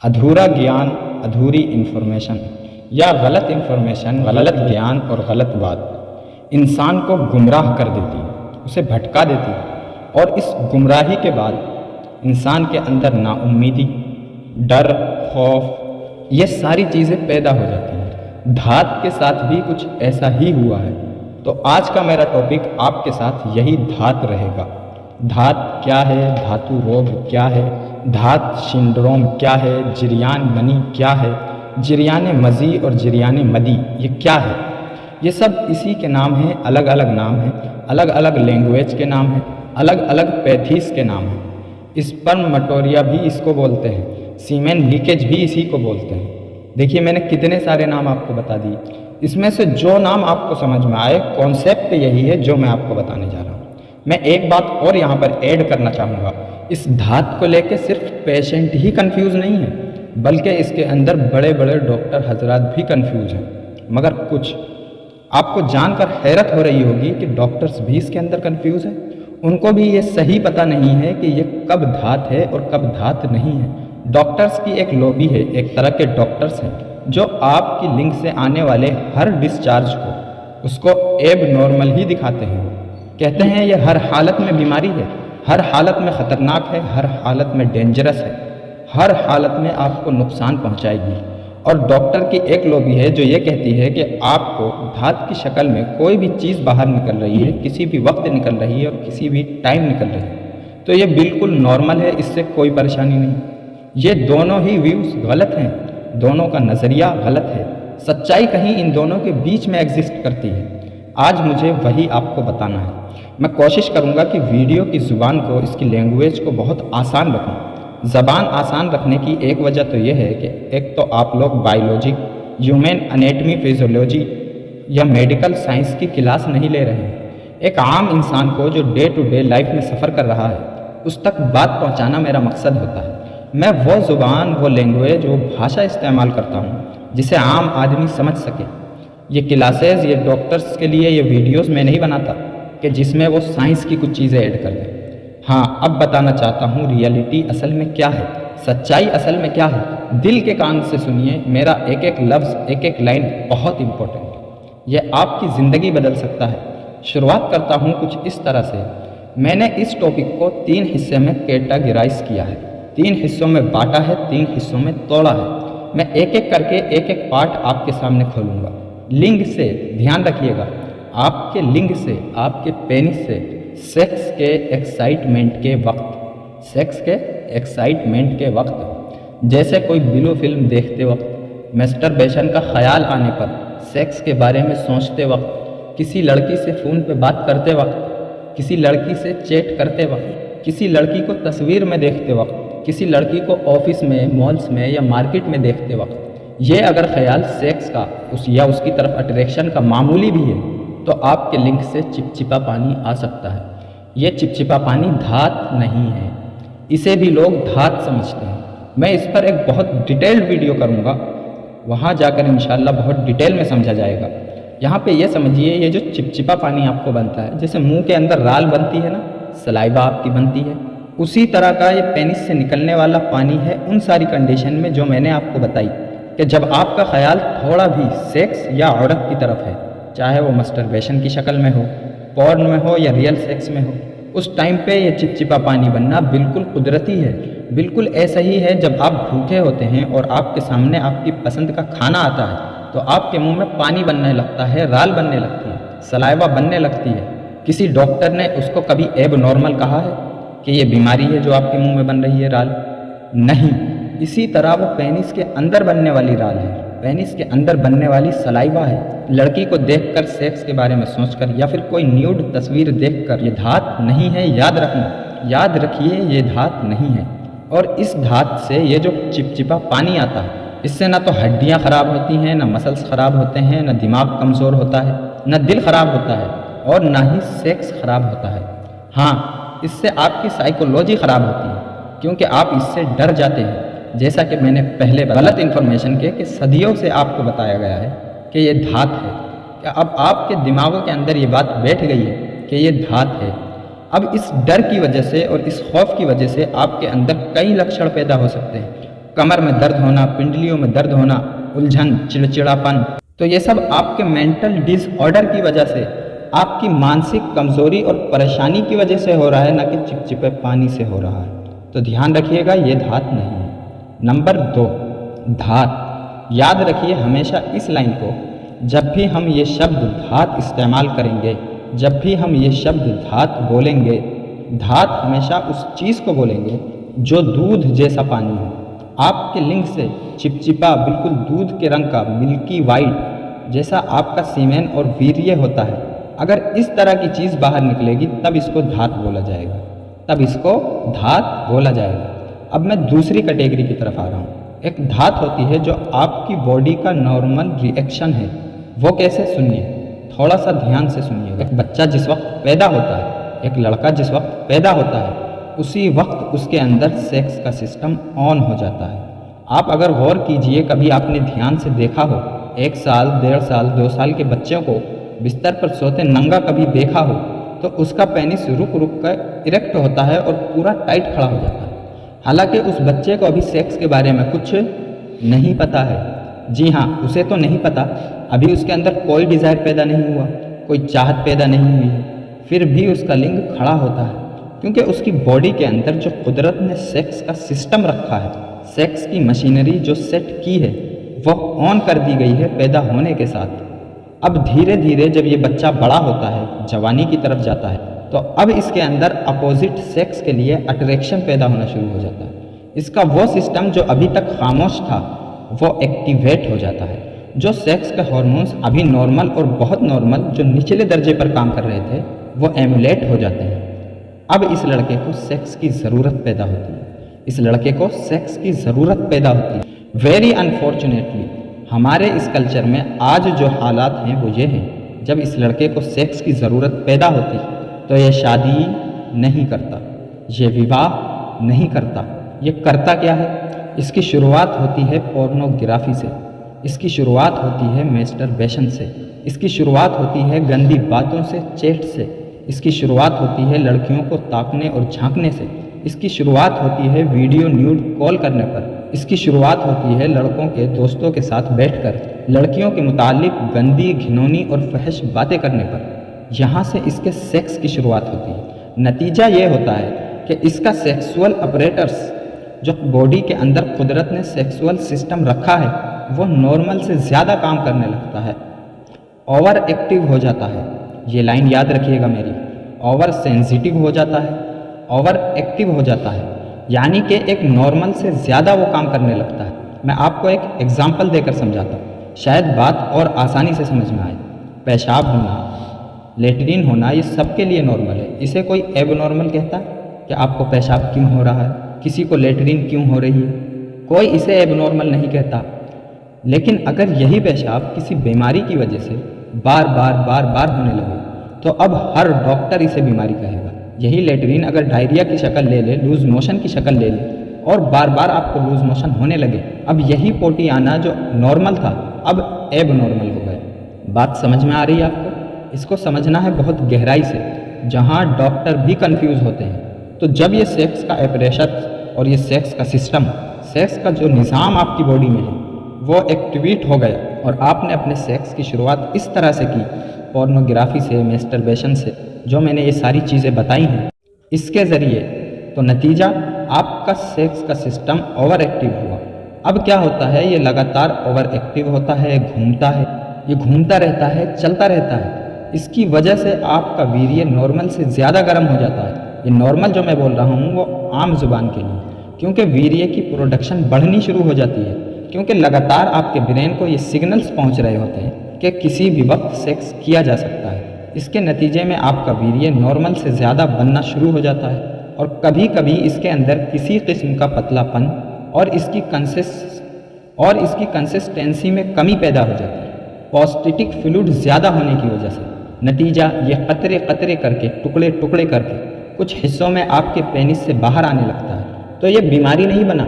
अधूरा ज्ञान, अधूरी इन्फॉर्मेशन या गलत इन्फॉर्मेशन, गलत ज्ञान और गलत बात इंसान को गुमराह कर देती है, उसे भटका देती है और इस गुमराही के बाद इंसान के अंदर नाउम्मीदी, डर, खौफ ये सारी चीज़ें पैदा हो जाती हैं। धात के साथ भी कुछ ऐसा ही हुआ है। तो आज का मेरा टॉपिक आपके साथ यही धात रहेगा। धात क्या है, धातु रोग क्या है, धात सिंड्रोम क्या है, जरियान मनी क्या है, जरियान मज़ी और जरियान मदी ये क्या है। ये सब इसी के नाम हैं, अलग अलग नाम हैं, अलग अलग लैंग्वेज के नाम हैं, अलग अलग पैथीस के नाम हैं। स्पर्मेटोरिया भी इसको बोलते हैं, सीमेन लीकेज भी इसी को बोलते हैं। देखिए मैंने कितने सारे नाम आपको बता दिए, इसमें से जो नाम आपको समझ में आए, कॉन्सेप्ट यही है जो मैं आपको बताने जा रहा हूँ। मैं एक बात और यहाँ पर ऐड करना चाहूँगा, इस धात को लेकर सिर्फ पेशेंट ही कंफ्यूज नहीं है, बल्कि इसके अंदर बड़े बड़े डॉक्टर हजरात भी कंफ्यूज हैं। मगर कुछ आपको जानकर हैरत हो रही होगी कि डॉक्टर्स भी इसके अंदर कंफ्यूज हैं। उनको भी ये सही पता नहीं है कि ये कब धात है और कब धात नहीं है। डॉक्टर्स की एक लॉबी है, एक तरह के डॉक्टर्स हैं जो आपकी लिंक से आने वाले हर डिस्चार्ज को उसको एब नॉर्मल ही दिखाते हैं। कहते हैं ये हर हालत में बीमारी है, हर हालत में ख़तरनाक है, हर हालत में डेंजरस है, हर हालत में आपको नुकसान पहुंचाएगी। और डॉक्टर की एक लॉबी है जो ये कहती है कि आपको धात की शक्ल में कोई भी चीज़ बाहर निकल रही है, किसी भी वक्त निकल रही है और किसी भी टाइम निकल रही है, तो ये बिल्कुल नॉर्मल है, इससे कोई परेशानी नहीं। ये दोनों ही व्यूज़ गलत हैं, दोनों का नज़रिया गलत है। सच्चाई कहीं इन दोनों के बीच में एग्जिस्ट करती है। आज मुझे वही आपको बताना है। मैं कोशिश करूंगा कि वीडियो की ज़ुबान को, इसकी लैंग्वेज को बहुत आसान रखूं। ज़बान आसान रखने की एक वजह तो यह है कि एक तो आप लोग बायोलॉजी, ह्यूमन एनेटमी, फिजियोलॉजी या मेडिकल साइंस की क्लास नहीं ले रहे हैं। एक आम इंसान को जो डे टू डे लाइफ में सफ़र कर रहा है उस तक बात पहुँचाना मेरा मकसद होता है। मैं वो ज़ुबान, वो लैंग्वेज, वो भाषा इस्तेमाल करता हूँ जिसे आम आदमी समझ सके। ये क्लासेस, ये डॉक्टर्स के लिए ये वीडियोस मैं नहीं बनाता कि जिसमें वो साइंस की कुछ चीज़ें ऐड कर दें। हाँ, अब बताना चाहता हूँ रियलिटी असल में क्या है, सच्चाई असल में क्या है। दिल के कान से सुनिए, मेरा एक एक लफ्ज़, एक एक लाइन बहुत इम्पोर्टेंट है। ये आपकी ज़िंदगी बदल सकता है। शुरुआत करता हूँ कुछ इस तरह से। मैंने इस टॉपिक को 3 हिस्से में कैटेगराइज किया है, 3 हिस्सों में बांटा है, 3 हिस्सों में तोड़ा है। मैं एक एक करके एक एक पार्ट आपके सामने खोलूँगा। लिंग से ध्यान रखिएगा, आपके लिंग से, आपके पेनिस से सेक्स के एक्साइटमेंट के वक्त, सेक्स के एक्साइटमेंट के वक्त, जैसे कोई ब्लू फिल्म देखते वक्त, मैस्टरबेशन का ख्याल आने पर, सेक्स के बारे में सोचते वक्त, किसी लड़की से फ़ोन पे बात करते वक्त, किसी लड़की से चैट करते वक्त, किसी लड़की को तस्वीर में देखते वक्त, किसी लड़की को ऑफिस में, मॉल्स में या मार्केट में देखते वक्त, ये अगर ख्याल सेक्स का या उसकी तरफ अट्रैक्शन का मामूली भी है तो आपके लिंक से चिपचिपा पानी आ सकता है। ये चिपचिपा पानी धात नहीं है, इसे भी लोग धात समझते हैं। मैं इस पर एक बहुत डिटेल्ड वीडियो करूँगा, वहाँ जाकर इंशाल्लाह बहुत डिटेल में समझा जाएगा। यहाँ पे ये समझिए, ये जो चिपचिपा पानी आपको बनता है, जैसे मुँह के अंदर राल बनती है ना, सलाइवा आपकी बनती है, उसी तरह का ये पेनिस से निकलने वाला पानी है उन सारी कंडीशन में जो मैंने आपको बताई कि जब आपका ख्याल थोड़ा भी सेक्स या औरत की तरफ है, चाहे वो मस्टरबेशन की शक्ल में हो, पॉर्न में हो या रियल सेक्स में हो, उस टाइम पे ये चिपचिपा पानी बनना बिल्कुल कुदरती है। बिल्कुल ऐसा ही है जब आप भूखे होते हैं और आपके सामने आपकी पसंद का खाना आता है तो आपके मुंह में पानी बनने लगता है, राल बनने लगती है, सलाइवा बनने लगती है। किसी डॉक्टर ने उसको कभी एब नॉर्मल कहा है कि ये बीमारी है जो आपके मुंह में बन रही है राल? नहीं। इसी तरह वो पेनिस के अंदर बनने वाली राल है, पेनिस के अंदर बनने वाली सलाइवा है। लड़की को देखकर, सेक्स के बारे में सोचकर या फिर कोई न्यूड तस्वीर देखकर ये धात नहीं है, याद रखना, याद रखिए ये धात नहीं है। और इस धात से ये जो चिपचिपा पानी आता है, इससे ना तो हड्डियाँ ख़राब होती हैं, ना मसल्स ख़राब होते हैं, ना दिमाग कमज़ोर होता है, ना दिल ख़राब होता है और ना ही सेक्स ख़राब होता है। हाँ, इससे आपकी साइकोलॉजी ख़राब होती है क्योंकि आप इससे डर जाते हैं। जैसा कि मैंने पहले गलत इन्फॉर्मेशन के कि सदियों से आपको बताया गया है कि ये धात है, क्या अब आपके दिमागों के अंदर ये बात बैठ गई है कि ये धात है। अब इस डर की वजह से और इस खौफ की वजह से आपके अंदर कई लक्षण पैदा हो सकते हैं। कमर में दर्द होना, पिंडलियों में दर्द होना, उलझन, चिड़चिड़ापन, तो ये सब आपके मेंटल डिसऑर्डर की वजह से, आपकी मानसिक कमज़ोरी और परेशानी की वजह से हो रहा है, ना कि चिपचिपे पानी से हो रहा है। तो ध्यान रखिएगा, ये धात नहीं है। नंबर 2, धात। याद रखिए हमेशा इस लाइन को, जब भी हम ये शब्द धात इस्तेमाल करेंगे, जब भी हम ये शब्द धात बोलेंगे, धात हमेशा उस चीज़ को बोलेंगे जो दूध जैसा पानी हो, आपके लिंग से चिपचिपा, बिल्कुल दूध के रंग का, मिल्की वाइट जैसा आपका सीमेन और वीर्य होता है। अगर इस तरह की चीज़ बाहर निकलेगी तब इसको धात बोला जाएगा, तब इसको धात बोला जाएगा। अब मैं दूसरी कैटेगरी की तरफ आ रहा हूँ। एक धात होती है जो आपकी बॉडी का नॉर्मल रिएक्शन है। वो कैसे, सुनिए, थोड़ा सा ध्यान से सुनिएगा। एक बच्चा जिस वक्त पैदा होता है, एक लड़का जिस वक्त पैदा होता है, उसी वक्त उसके अंदर सेक्स का सिस्टम ऑन हो जाता है। आप अगर गौर कीजिए, कभी आपने ध्यान से देखा हो, 1 साल, 1.5 साल, 2 साल के बच्चों को बिस्तर पर सोते नंगा कभी देखा हो, तो उसका पेनिस रुक रुक कर इरेक्ट होता है और पूरा टाइट खड़ा हो जाता है। हालांकि उस बच्चे को अभी सेक्स के बारे में कुछ नहीं पता है। जी हाँ, उसे तो नहीं पता, अभी उसके अंदर कोई डिज़ायर पैदा नहीं हुआ, कोई चाहत पैदा नहीं हुई है, फिर भी उसका लिंग खड़ा होता है, क्योंकि उसकी बॉडी के अंदर जो कुदरत ने सेक्स का सिस्टम रखा है, सेक्स की मशीनरी जो सेट की है, वह ऑन कर दी गई है पैदा होने के साथ। अब धीरे धीरे जब ये बच्चा बड़ा होता है, जवानी की तरफ जाता है, तो अब इसके अंदर अपोजिट सेक्स के लिए अट्रैक्शन पैदा होना शुरू हो जाता है। इसका वो सिस्टम जो अभी तक खामोश था, वो एक्टिवेट हो जाता है। जो सेक्स के हार्मोन्स अभी नॉर्मल और बहुत नॉर्मल, जो निचले दर्जे पर काम कर रहे थे, वो एमुलेट हो जाते हैं। अब इस लड़के को सेक्स की ज़रूरत पैदा होती है, इस लड़के को सेक्स की ज़रूरत पैदा होती है। वेरी अनफॉर्चुनेटली हमारे इस कल्चर में आज जो हालात हैं वो ये हैं, जब इस लड़के को सेक्स की ज़रूरत पैदा होती है तो ये शादी नहीं करता, ये विवाह नहीं करता। ये करता क्या है? इसकी शुरुआत होती है पोर्नोग्राफी से, इसकी शुरुआत होती है मैस्टरबेशन से, इसकी शुरुआत होती है गंदी बातों से, चैट से, इसकी शुरुआत होती है लड़कियों को ताकने और झांकने से, इसकी शुरुआत होती है वीडियो न्यूड कॉल करने पर, इसकी शुरुआत होती है लड़कों के दोस्तों के साथ बैठकर लड़कियों के मुतालिक गंदी, घिनौनी और फहश बातें करने पर। यहाँ से इसके सेक्स की शुरुआत होती है। नतीजा ये होता है कि इसका सेक्सुअल अपरेटर्स, जो बॉडी के अंदर कुदरत ने सेक्सुअल सिस्टम रखा है, वो नॉर्मल से ज़्यादा काम करने लगता है, ओवर एक्टिव हो जाता है। ये लाइन याद रखिएगा मेरी, ओवर सेंसिटिव हो जाता है, ओवर एक्टिव हो जाता है, यानी कि एक नॉर्मल से ज़्यादा वो काम करने लगता है। मैं आपको एक एग्जांपल देकर समझाता हूँ, शायद बात और आसानी से समझ में आए। पेशाब होना, लेटरिन होना, ये सबके लिए नॉर्मल है। इसे कोई एबनॉर्मल कहता है कि आपको पेशाब क्यों हो रहा है, किसी को लेटरिन क्यों हो रही है, कोई इसे एबनॉर्मल नहीं कहता। लेकिन अगर यही पेशाब किसी बीमारी की वजह से बार बार होने लगे, तो अब हर डॉक्टर इसे बीमारी कहेगा। यही लेटरिन अगर डायरिया की शक्ल ले ले, लूज मोशन की शक्ल ले ले, और बार बार आपको लूज मोशन होने लगे, अब यही पोटी आना जो नॉर्मल था, अब एबनॉर्मल हो गया। बात समझ में आ रही है आपको? इसको समझना है बहुत गहराई से, जहाँ डॉक्टर भी कंफ्यूज होते हैं। तो जब ये सेक्स का एपरेशन और ये सेक्स का सिस्टम, सेक्स का जो निज़ाम आपकी बॉडी में है, वो एक्टिवेट हो गया और आपने अपने सेक्स की शुरुआत इस तरह से की, पोर्नोग्राफी से, मैस्टरबेशन से, जो मैंने ये सारी चीज़ें बताई हैं, इसके ज़रिए, तो नतीजा आपका सेक्स का सिस्टम ओवर एक्टिव हुआ। अब क्या होता है, ये लगातार ओवर एक्टिव होता है, घूमता है, ये घूमता रहता है, चलता रहता है। इसकी वजह से आपका वीर्य नॉर्मल से ज़्यादा गर्म हो जाता है। ये नॉर्मल जो मैं बोल रहा हूँ वो आम जुबान के लिए, क्योंकि वीर्य की प्रोडक्शन बढ़नी शुरू हो जाती है, क्योंकि लगातार आपके ब्रेन को ये सिग्नल्स पहुँच रहे होते हैं कि किसी भी वक्त सेक्स किया जा सकता है। इसके नतीजे में आपका वीर्य नॉर्मल से ज़्यादा बनना शुरू हो जाता है, और कभी कभी इसके अंदर किसी किस्म का पतलापन और इसकी कंसिस्टेंसी में कमी पैदा हो जाती है, पॉस्टिटिक फ्लूइड ज़्यादा होने की वजह से। नतीजा ये कतरे कतरे करके, टुकड़े टुकड़े करके कुछ हिस्सों में आपके पेनिस से बाहर आने लगता है। तो ये बीमारी नहीं बना,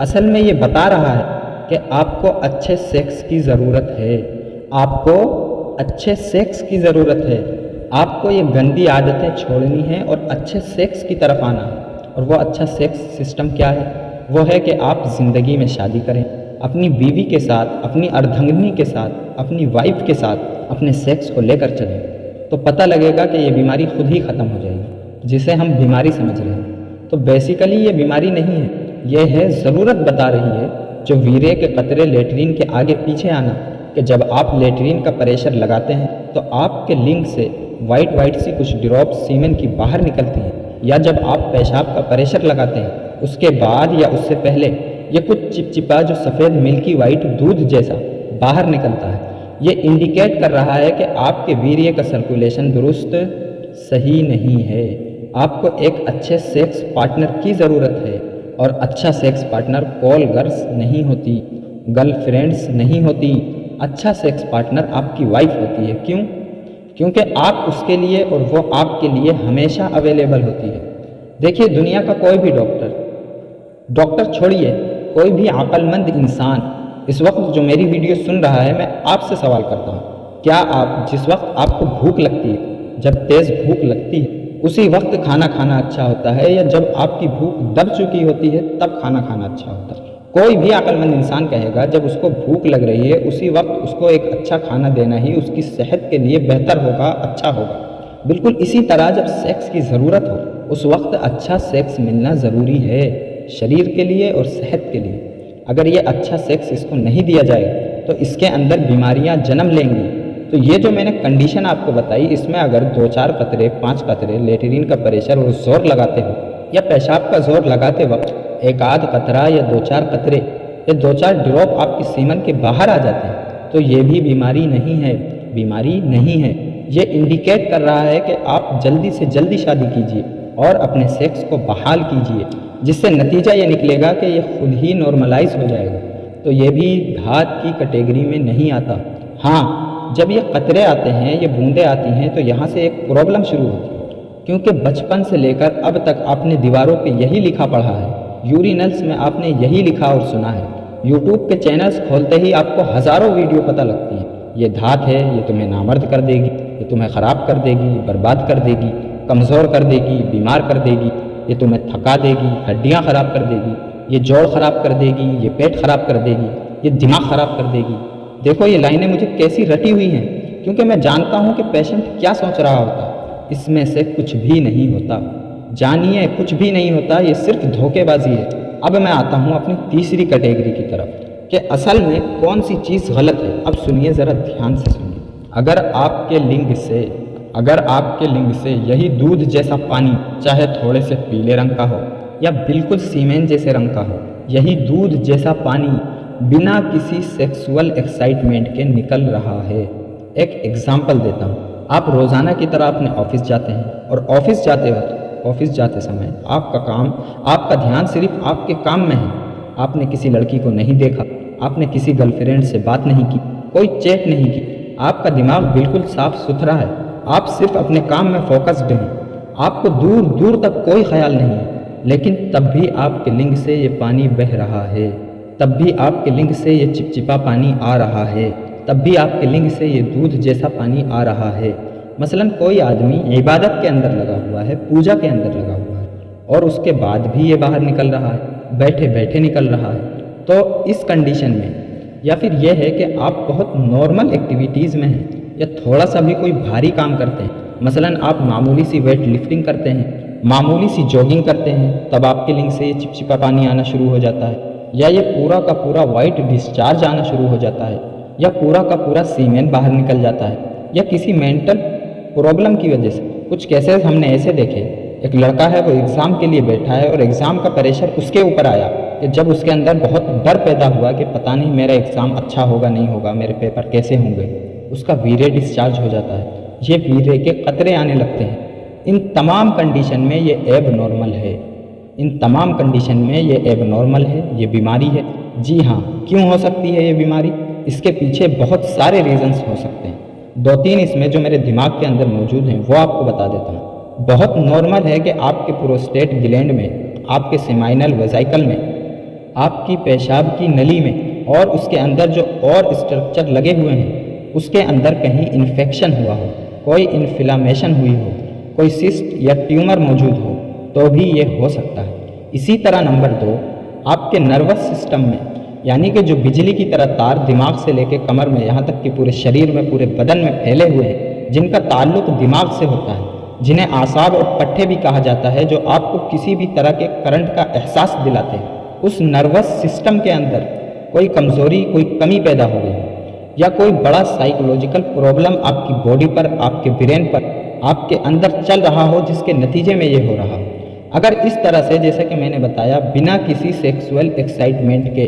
असल में ये बता रहा है कि आपको अच्छे सेक्स की ज़रूरत है, आपको अच्छे सेक्स की ज़रूरत है, आपको ये गंदी आदतें छोड़नी है और अच्छे सेक्स की तरफ आना है। और वो अच्छा सेक्स सिस्टम क्या है? वो है कि आप ज़िंदगी में शादी करें, अपनी बीवी के साथ, अपनी अर्धांगिनी के साथ, अपनी वाइफ के साथ अपने सेक्स को लेकर चलें, तो पता लगेगा कि ये बीमारी खुद ही ख़त्म हो जाएगी, जिसे हम बीमारी समझ रहे हैं। तो बेसिकली ये बीमारी नहीं है, ये है ज़रूरत बता रही है, जो वीर्य के कतरे लेटरिन के आगे पीछे आना, कि जब आप लेटरिन का प्रेशर लगाते हैं तो आपके लिंग से वाइट सी कुछ ड्रॉप सीमेन की बाहर निकलती हैं, या जब आप पेशाब का प्रेशर लगाते हैं उसके बाद या उससे पहले ये कुछ चिपचिपा जो सफ़ेद मिल्की वाइट दूध जैसा बाहर निकलता है। ये इंडिकेट कर रहा है कि आपके वीर्य का सर्कुलेशन दुरुस्त सही नहीं है। आपको एक अच्छे सेक्स पार्टनर की ज़रूरत है, और अच्छा सेक्स पार्टनर कॉल गर्ल्स नहीं होती, गर्लफ्रेंड्स नहीं होती। अच्छा सेक्स पार्टनर आपकी वाइफ होती है। क्यों? क्योंकि आप उसके लिए और वो आपके लिए हमेशा अवेलेबल होती है। देखिए, दुनिया का कोई भी डॉक्टर छोड़िए, कोई भी अक्लमंद इंसान इस वक्त जो मेरी वीडियो सुन रहा है, मैं आपसे सवाल करता हूँ, क्या आप जिस वक्त आपको भूख लगती है, जब तेज़ भूख लगती है, उसी वक्त खाना खाना अच्छा होता है, या जब आपकी भूख दब चुकी होती है तब खाना खाना अच्छा होता है? कोई भी अक्लमंद इंसान कहेगा जब उसको भूख लग रही है उसी वक्त उसको एक अच्छा खाना देना ही उसकी सेहत के लिए बेहतर होगा, अच्छा होगा। बिल्कुल इसी तरह जब सेक्स की ज़रूरत हो उस वक्त अच्छा सेक्स मिलना ज़रूरी है, शरीर के लिए और सेहत के लिए। अगर ये अच्छा सेक्स इसको नहीं दिया जाएगा तो इसके अंदर बीमारियां जन्म लेंगी। तो ये जो मैंने कंडीशन आपको बताई, इसमें अगर 2-4 कतरे 5 कतरे लेटरिन का प्रेशर और जोर लगाते हो, या पेशाब का जोर लगाते वक्त एक आध कतरा या 2-4 कतरे या 2-4 ड्रॉप आपकी सीमन के बाहर आ जाते हैं, तो ये भी बीमारी नहीं है, बीमारी नहीं है। ये इंडिकेट कर रहा है कि आप जल्दी से जल्दी शादी कीजिए और अपने सेक्स को बहाल कीजिए, जिससे नतीजा ये निकलेगा कि ये खुद ही नॉर्मलाइज हो जाएगा। तो ये भी घात की कैटेगरी में नहीं आता। हाँ, जब ये कतरे आते हैं, ये बूंदें आती हैं, तो यहाँ से एक प्रॉब्लम शुरू होती है, क्योंकि बचपन से लेकर अब तक आपने दीवारों पे यही लिखा पढ़ा है, यूरिनल्स में आपने यही लिखा और सुना है। यूट्यूब के चैनल्स खोलते ही आपको हज़ारों वीडियो पता लगती हैं, ये धात है, ये तुम्हें नामर्द कर देगी, ये तुम्हें ख़राब कर देगी, बर्बाद कर देगी, कमज़ोर कर देगी, बीमार कर देगी, ये तुम्हें थका देगी, हड्डियाँ ख़राब कर देगी, ये जोड़ ख़राब कर देगी, ये पेट ख़राब कर देगी, ये दिमाग ख़राब कर देगी। देखो ये लाइनें मुझे कैसी रटी हुई हैं, क्योंकि मैं जानता हूँ कि पेशेंट क्या सोच रहा होता है। इसमें से कुछ भी नहीं होता, जानिए कुछ भी नहीं होता, ये सिर्फ धोखेबाजी है। अब मैं आता हूँ अपनी तीसरी कैटेगरी की तरफ, कि असल में कौन सी चीज़ गलत है। अब सुनिए, ज़रा ध्यान से सुनिए। अगर आपके लिंग से यही दूध जैसा पानी, चाहे थोड़े से पीले रंग का हो या बिल्कुल सीमेंट जैसे रंग का हो, यही दूध जैसा पानी बिना किसी सेक्सुअल एक्साइटमेंट के निकल रहा है। एक एग्जाम्पल देता हूँ। आप रोज़ाना की तरह अपने ऑफिस जाते हैं, और ऑफिस जाते समय आपका ध्यान सिर्फ आपके काम में है। आपने किसी लड़की को नहीं देखा, आपने किसी गर्लफ्रेंड से बात नहीं की, कोई चैट नहीं की, आपका दिमाग बिल्कुल साफ सुथरा है, आप सिर्फ अपने काम में फोकस्ड हैं, आपको दूर दूर तक कोई ख्याल नहीं है। लेकिन तब भी आपके लिंग से ये पानी बह रहा है, तब भी आपके लिंग से ये चिपचिपा पानी आ रहा है, तब भी आपके लिंग से ये दूध जैसा पानी आ रहा है। मसलन कोई आदमी इबादत के अंदर लगा हुआ है, पूजा के अंदर लगा हुआ है, और उसके बाद भी ये बाहर निकल रहा है, बैठे बैठे निकल रहा है। तो इस कंडीशन में, या फिर यह है कि आप बहुत नॉर्मल एक्टिविटीज़ में हैं, या थोड़ा सा भी कोई भारी काम करते हैं, मसलन आप मामूली सी वेट लिफ्टिंग करते हैं, मामूली सी जॉगिंग करते हैं, तब आपके लिंग से ये चिपचिपा पानी आना शुरू हो जाता है, या ये पूरा का पूरा वाइट डिस्चार्ज आना शुरू हो जाता है, या पूरा का पूरा सीमेन बाहर निकल जाता है, या किसी मेंटल प्रॉब्लम की वजह से। कुछ केसेस हमने ऐसे देखे, एक लड़का है, वो एग्ज़ाम के लिए बैठा है और एग्ज़ाम का प्रेशर उसके ऊपर आया, कि जब उसके अंदर बहुत डर पैदा हुआ कि पता नहीं मेरा एग्ज़ाम अच्छा होगा नहीं होगा, मेरे पेपर कैसे होंगे, उसका वीर्य डिस्चार्ज हो जाता है, ये वीर्य के कतरे आने लगते हैं। इन तमाम कंडीशन में ये एब नॉर्मल है, इन तमाम कंडीशन में ये एब नॉर्मल है, ये बीमारी है। जी हाँ, क्यों हो सकती है ये बीमारी? इसके पीछे बहुत सारे रीजंस हो सकते हैं। 2-3 इसमें जो मेरे दिमाग के अंदर मौजूद हैं वो आपको बता देता हूँ। बहुत नॉर्मल है कि आपके प्रोस्टेट ग्लैंड में, आपके सेमाइनल वेजाइकल में, आपकी पेशाब की नली में और उसके अंदर जो और स्ट्रक्चर लगे हुए हैं उसके अंदर कहीं इन्फेक्शन हुआ हो, कोई इन्फ्लामेशन हुई हो, कोई सिस्ट या ट्यूमर मौजूद हो, तो भी ये हो सकता है। इसी तरह नंबर 2, आपके नर्वस सिस्टम में, यानी कि जो बिजली की तरह तार दिमाग से लेकर कमर में यहाँ तक कि पूरे शरीर में, पूरे बदन में फैले हुए हैं, जिनका ताल्लुक दिमाग से होता है, जिन्हें आसाब और पट्टे भी कहा जाता है, जो आपको किसी भी तरह के करंट का एहसास दिलाते हैं, उस नर्वस सिस्टम के अंदर कोई कमज़ोरी, कोई कमी पैदा हो गई या कोई बड़ा साइकोलॉजिकल प्रॉब्लम आपकी बॉडी पर, आपके ब्रेन पर, आपके अंदर चल रहा हो, जिसके नतीजे में ये हो रहा हो। अगर इस तरह से, जैसा कि मैंने बताया, बिना किसी सेक्सुअल एक्साइटमेंट के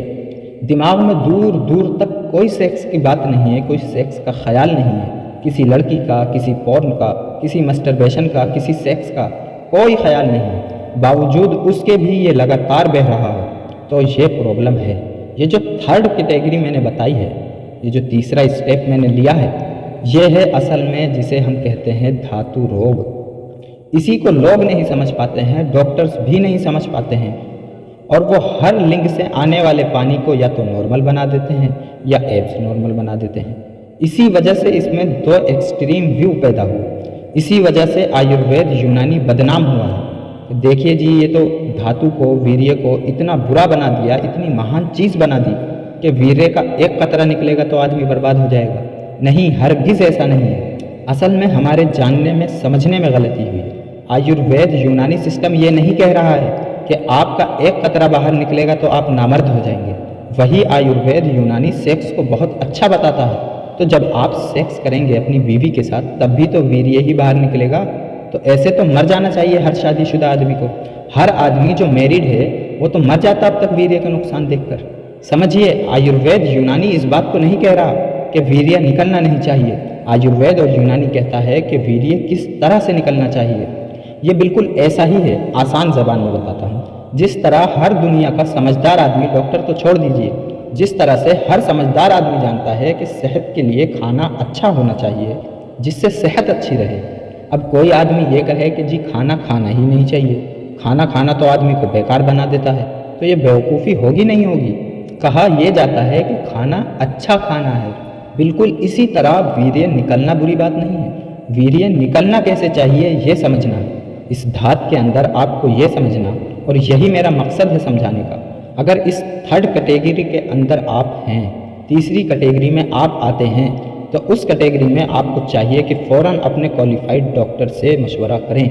दिमाग में दूर दूर तक कोई सेक्स की बात नहीं है, कोई सेक्स का ख्याल नहीं है, किसी लड़की का, किसी पॉर्न का, किसी मस्टरबेशन का, किसी सेक्स का कोई ख्याल नहीं है, बावजूद उसके भी ये लगातार बह रहा हो, तो ये प्रॉब्लम है। ये जो थर्ड कैटेगरी मैंने बताई है, ये जो तीसरा स्टेप मैंने लिया है, ये है असल में जिसे हम कहते हैं धातु रोग। इसी को लोग नहीं समझ पाते हैं, डॉक्टर्स भी नहीं समझ पाते हैं, और वो हर लिंग से आने वाले पानी को या तो नॉर्मल बना देते हैं या एब्स नॉर्मल बना देते हैं। इसी वजह से इसमें दो एक्सट्रीम व्यू पैदा हुए। इसी वजह से आयुर्वेद यूनानी बदनाम हुआ है। देखिए जी, ये तो धातु को, वीर्य को इतना बुरा बना दिया, इतनी महान चीज़ बना दी कि वीर्य का एक कतरा निकलेगा तो आदमी बर्बाद हो जाएगा। नहीं, हरगिज़ ऐसा नहीं है। असल में हमारे जानने में, समझने में गलती हुई। आयुर्वेद यूनानी सिस्टम ये नहीं कह रहा है कि आपका एक कतरा बाहर निकलेगा तो आप नामर्द हो जाएंगे। वही आयुर्वेद यूनानी सेक्स को बहुत अच्छा बताता है। तो जब आप सेक्स करेंगे अपनी बीवी के साथ, तब भी तो वीर्य ही बाहर निकलेगा। तो ऐसे तो मर जाना चाहिए हर शादीशुदा आदमी को। हर आदमी जो मैरिड है वो तो मर जाता अब तक वीर्य का नुकसान देखकर। समझिए, आयुर्वेद यूनानी इस बात को नहीं कह रहा कि वीर्य निकलना नहीं चाहिए। आयुर्वेद और यूनानी कहता है कि वीर्य किस तरह से निकलना चाहिए। ये बिल्कुल ऐसा ही है, आसान ज़बान में बताता हूँ। जिस तरह हर दुनिया का समझदार आदमी, डॉक्टर तो छोड़ दीजिए, जिस तरह से हर समझदार आदमी जानता है कि सेहत के लिए खाना अच्छा होना चाहिए जिससे सेहत अच्छी रहे। अब कोई आदमी ये कहे कि जी खाना खाना ही नहीं चाहिए, खाना खाना तो आदमी को बेकार बना देता है, तो ये बेवकूफ़ी होगी नहीं होगी। कहा यह जाता है कि खाना अच्छा खाना है। बिल्कुल इसी तरह वीर्य निकलना बुरी बात नहीं है। वीर्य निकलना कैसे चाहिए ये समझना, इस धात के अंदर आपको ये समझना, और यही मेरा मकसद है समझाने का। अगर इस थर्ड कैटेगरी के अंदर आप हैं, तीसरी कैटेगरी में आप आते हैं, तो उस कैटेगरी में आपको चाहिए कि फ़ौरन अपने क्वालिफाइड डॉक्टर से मशवरा करें,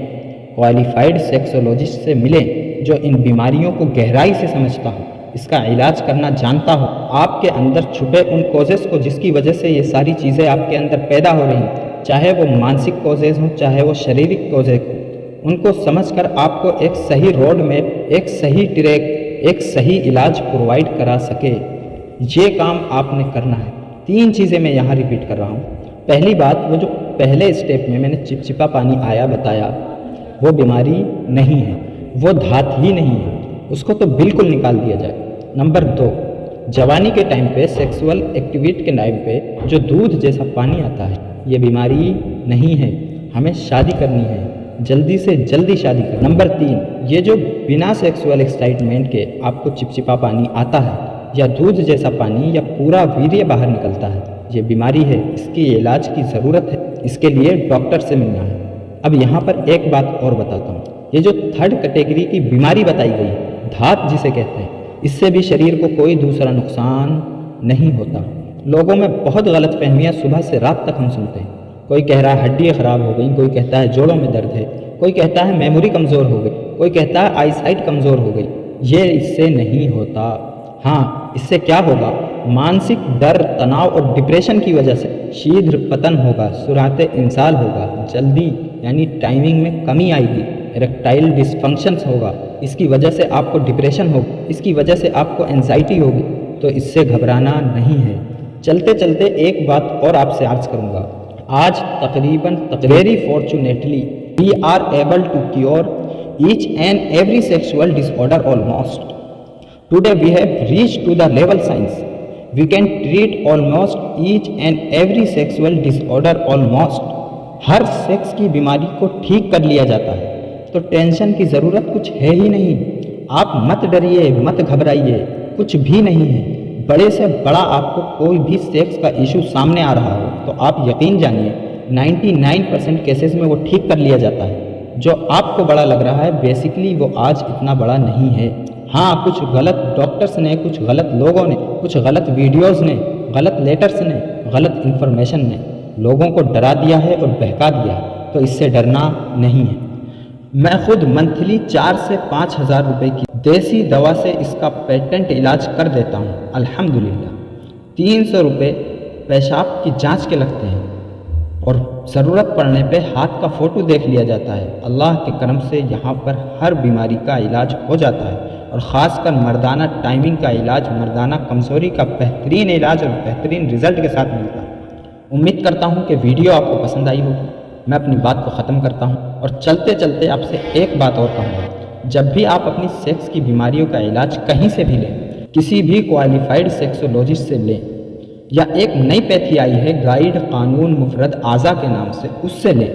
क्वालिफाइड सेक्सोलॉजिस्ट से मिलें जो इन बीमारियों को गहराई से समझता हो, इसका इलाज करना जानता हो, आपके अंदर छुपे उन कॉजेज़ को जिसकी वजह से ये सारी चीज़ें आपके अंदर पैदा हो रही, चाहे वो मानसिक कॉजेज़ हों, चाहे वो शारीरिक कॉजेज़ हों, उनको समझकर आपको एक सही रोड मैप, एक सही ट्रैक, एक सही इलाज प्रोवाइड करा सके। ये काम आपने करना है। 3 चीज़ें मैं यहाँ रिपीट कर रहा हूँ। पहली बात, वो जो पहले स्टेप में मैंने चिपचिपा पानी आया बताया, वो बीमारी नहीं है, वो धात ही नहीं है, उसको तो बिल्कुल निकाल दिया जाए। नंबर 2, जवानी के टाइम पे, सेक्सुअल एक्टिविटी के टाइम पे जो दूध जैसा पानी आता है, ये बीमारी नहीं है। हमें शादी करनी है, जल्दी से जल्दी शादी करनी। नंबर 3, ये जो बिना सेक्सुअल एक्साइटमेंट के आपको चिपचिपा पानी आता है, या दूध जैसा पानी, या पूरा वीर्य बाहर निकलता है, ये बीमारी है, इसकी इलाज की ज़रूरत है, इसके लिए डॉक्टर से मिलना है। अब यहाँ पर एक बात और बताता हूँ। ये जो थर्ड कैटेगरी की बीमारी बताई गई, धात जिसे कहते हैं, इससे भी शरीर को कोई दूसरा नुकसान नहीं होता। लोगों में बहुत गलतफहमियाँ सुबह से रात तक हम सुनते हैं। कोई कह रहा है हड्डियाँ ख़राब हो गई, कोई कहता है जोड़ों में दर्द है, कोई कहता है मेमोरी कमज़ोर हो गई, कोई कहता है आईसाइट कमज़ोर हो गई। ये इससे नहीं होता। हाँ, इससे क्या होगा? मानसिक डर, तनाव और डिप्रेशन की वजह से शीघ्र पतन होगा, सुराते इंसाल होगा, जल्दी यानी टाइमिंग में कमी आएगी, इरेक्टाइल डिसफंक्शंस होगा, इसकी वजह से आपको डिप्रेशन होगा, इसकी वजह से आपको एंजाइटी होगी। तो इससे घबराना नहीं है। चलते चलते एक बात और आपसे अर्ज करूँगा। आज तकरीबन very fortunately we are able to cure each and every sexual disorder almost. Today we have reached to the level science. We can treat almost each and every sexual disorder almost. Her sex की बीमारी को ठीक कर लिया जाता है, तो tension की ज़रूरत कुछ है ही नहीं। आप मत डरिए, मत घबराइए, कुछ भी नहीं है। बड़े से बड़ा आपको कोई भी सेक्स का इशू सामने आ रहा हो तो आप यकीन जानिए 99% केसेस में वो ठीक कर लिया जाता है। जो आपको बड़ा लग रहा है बेसिकली वो आज इतना बड़ा नहीं है। हाँ, कुछ गलत डॉक्टर्स ने, कुछ गलत लोगों ने, कुछ गलत वीडियोस ने, गलत लेटर्स ने, गलत इन्फॉर्मेशन ने लोगों को डरा दिया है और बहका दिया है, तो इससे डरना नहीं है। मैं खुद मंथली 4 से 5 हज़ार रुपये की देसी दवा से इसका पेटेंट इलाज कर देता हूँ अल्हम्दुलिल्लाह। 300 रुपये पेशाब की जांच के लगते हैं और ज़रूरत पड़ने पे हाथ का फ़ोटो देख लिया जाता है। अल्लाह के करम से यहाँ पर हर बीमारी का इलाज हो जाता है और ख़ासकर मर्दाना टाइमिंग का इलाज, मर्दाना कमज़ोरी का बेहतरीन इलाज और बेहतरीन रिज़ल्ट के साथ मिलता है। उम्मीद करता हूँ कि वीडियो आपको पसंद आई होगी। मैं अपनी बात को ख़त्म करता हूँ और चलते चलते आपसे एक बात और कहूँगा। जब भी आप अपनी सेक्स की बीमारियों का इलाज कहीं से भी लें, किसी भी क्वालिफाइड सेक्सोलॉजिस्ट से लें, या एक नई पैथी आई है गाइड कानून मुफरद आज़ा के नाम से, उससे लें,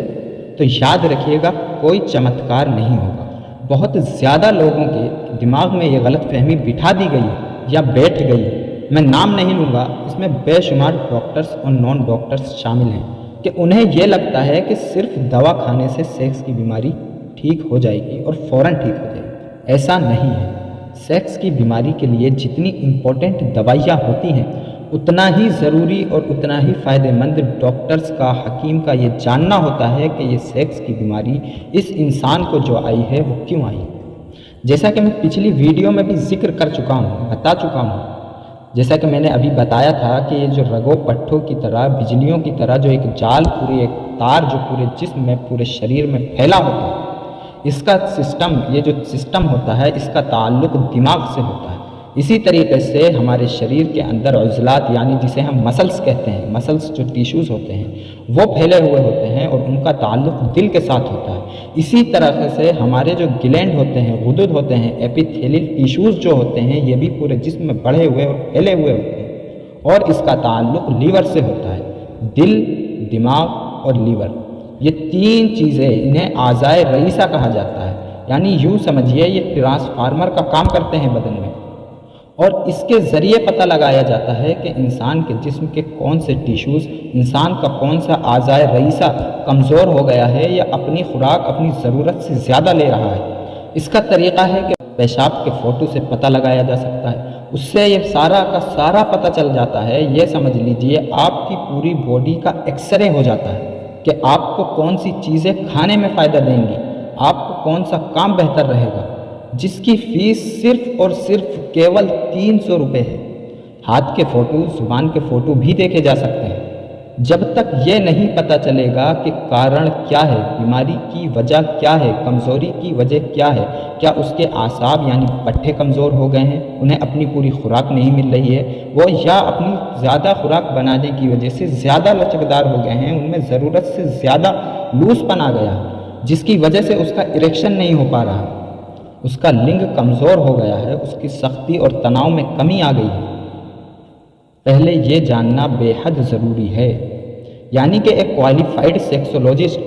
तो याद रखिएगा कोई चमत्कार नहीं होगा। बहुत ज़्यादा लोगों के दिमाग में ये गलत फहमी बिठा दी गई है या बैठ गई है। मैं नाम नहीं लूँगा, इसमें बेशुमार डॉक्टर्स और नॉन डॉक्टर्स शामिल हैं कि उन्हें ये लगता है कि सिर्फ दवा खाने से सेक्स की बीमारी ठीक हो जाएगी और फ़ौरन ठीक हो जाएगी। ऐसा नहीं है। सेक्स की बीमारी के लिए जितनी इम्पोर्टेंट दवाइयाँ होती हैं, उतना ही ज़रूरी और उतना ही फ़ायदेमंद डॉक्टर्स का, हकीम का ये जानना होता है कि ये सेक्स की बीमारी इस इंसान को जो आई है वो क्यों आई। जैसा कि मैं पिछली वीडियो में भी जिक्र कर चुका हूँ, बता चुका हूँ, जैसा कि मैंने अभी बताया था कि ये जो रगों पट्ठों की तरह, बिजलियों की तरह जो एक जाल, पूरी एक तार जो पूरे जिस्म में, पूरे शरीर में फैला होता है, इसका सिस्टम, ये जो सिस्टम होता है, इसका ताल्लुक़ दिमाग से होता है। इसी तरीके से हमारे शरीर के अंदर उज़लात, यानी जिसे हम मसल्स कहते हैं, मसल्स जो टिश्यूज़ होते हैं वो फैले हुए होते हैं और उनका ताल्लुक़ दिल के साथ होता है। इसी तरह से हमारे जो ग्लैंड होते हैं, गुदुद होते हैं, एपिथेलियल टिश्यूज़ जो होते हैं, ये भी पूरे जिस्म में बढ़े हुए और फैले हुए होते हैं और इसका ताल्लुक़ लीवर से होता है। दिल, दिमाग और लीवर, ये 3 चीज़ें, इन्हें आज़ाए रईसा कहा जाता है। यानी यूँ समझिए ये ट्रांसफार्मर का काम करते हैं बदन में और इसके ज़रिए पता लगाया जाता है कि इंसान के जिस्म के कौन से टिश्यूज़, इंसान का कौन सा आज़ाए रईसा कमज़ोर हो गया है या अपनी खुराक अपनी ज़रूरत से ज़्यादा ले रहा है। इसका तरीक़ा है कि पेशाब के फ़ोटो से पता लगाया जा सकता है। उससे ये सारा का सारा पता चल जाता है। ये समझ लीजिए आपकी पूरी बॉडी का एक्सरे हो जाता है कि आपको कौन सी चीज़ें खाने में फ़ायदा देंगी, आपको कौन सा काम बेहतर रहेगा, जिसकी फ़ीस सिर्फ़ और सिर्फ केवल 300 रुपये है। हाथ के फ़ोटो, ज़ुबान के फ़ोटो भी देखे जा सकते हैं। जब तक ये नहीं पता चलेगा कि कारण क्या है, बीमारी की वजह क्या है, कमज़ोरी की वजह क्या है, क्या उसके आसाब यानी पट्ठे कमज़ोर हो गए हैं, उन्हें अपनी पूरी खुराक नहीं मिल रही है वो, या अपनी ज़्यादा खुराक बनाने की वजह से ज़्यादा लचकदार हो गए हैं, उनमें ज़रूरत से ज़्यादा लूज़पन आ गया, जिसकी वजह से उसका इरेक्शन नहीं हो पा रहा, उसका लिंग कमज़ोर हो गया है, उसकी सख्ती और तनाव में कमी आ गई है। पहले ये जानना बेहद ज़रूरी है। यानी कि एक क्वालिफाइड सेक्सोलॉजिस्ट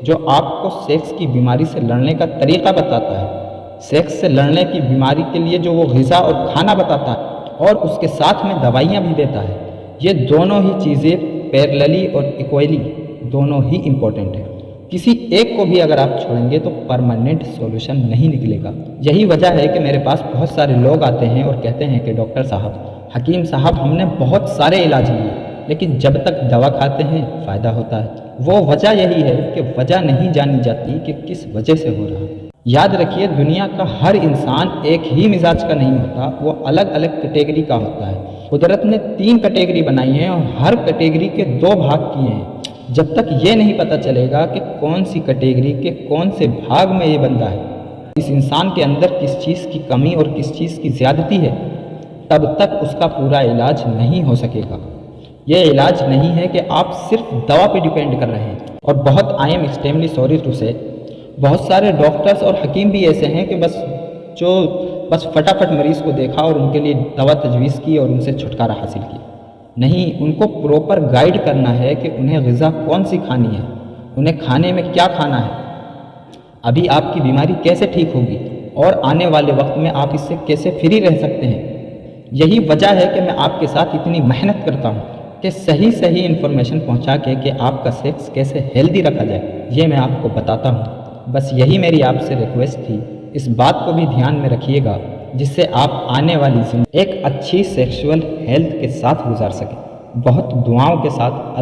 जो आपको सेक्स की बीमारी से लड़ने का तरीक़ा बताता है, सेक्स से लड़ने की बीमारी के लिए जो वो ग़िज़ा और खाना बताता है और उसके साथ में दवाइयाँ भी देता है, ये दोनों ही चीज़ें पैरेलली और इक्वली दोनों ही इम्पोर्टेंट है। किसी एक को भी अगर आप छोड़ेंगे तो परमानेंट सॉल्यूशन नहीं निकलेगा। यही वजह है कि मेरे पास बहुत सारे लोग आते हैं और कहते हैं कि डॉक्टर साहब, हकीम साहब, हमने बहुत सारे इलाज लिए लेकिन जब तक दवा खाते हैं फ़ायदा होता है। वो वजह यही है कि वजह नहीं जानी जाती कि किस वजह से हो रहा है। याद रखिए, दुनिया का हर इंसान एक ही मिजाज का नहीं होता, वो अलग अलग कैटेगरी का होता है। कुदरत ने 3 कैटेगरी बनाई हैं और हर कैटेगरी के 2 भाग किए हैं। जब तक ये नहीं पता चलेगा कि कौन सी कैटेगरी के कौन से भाग में ये बंदा है, इस इंसान के अंदर किस चीज़ की कमी और किस चीज़ की ज़्यादती है, तब तक उसका पूरा इलाज नहीं हो सकेगा। ये इलाज नहीं है कि आप सिर्फ दवा पे डिपेंड कर रहे हैं। और बहुत, I am extremely sorry to say, बहुत सारे डॉक्टर्स और हकीम भी ऐसे हैं कि बस फटाफट मरीज़ को देखा और उनके लिए दवा तजवीज़ की और उनसे छुटकारा हासिल किया। नहीं, उनको प्रॉपर गाइड करना है कि उन्हें ग़िज़ा कौन सी खानी है, उन्हें खाने में क्या खाना है, अभी आपकी बीमारी कैसे ठीक होगी और आने वाले वक्त में आप इससे कैसे फ्री रह सकते हैं। यही वजह है कि मैं आपके साथ इतनी मेहनत करता हूँ कि सही इन्फॉर्मेशन पहुँचा के कि आपका सेक्स कैसे हेल्दी रखा जाए, ये मैं आपको बताता हूँ। बस यही मेरी आपसे रिक्वेस्ट थी। इस बात को भी ध्यान में रखिएगा। जिससे आप आने वाली जिंदगी एक अच्छी सेक्सुअल हेल्थ के साथ गुजार सकें। बहुत दुआओं के साथ।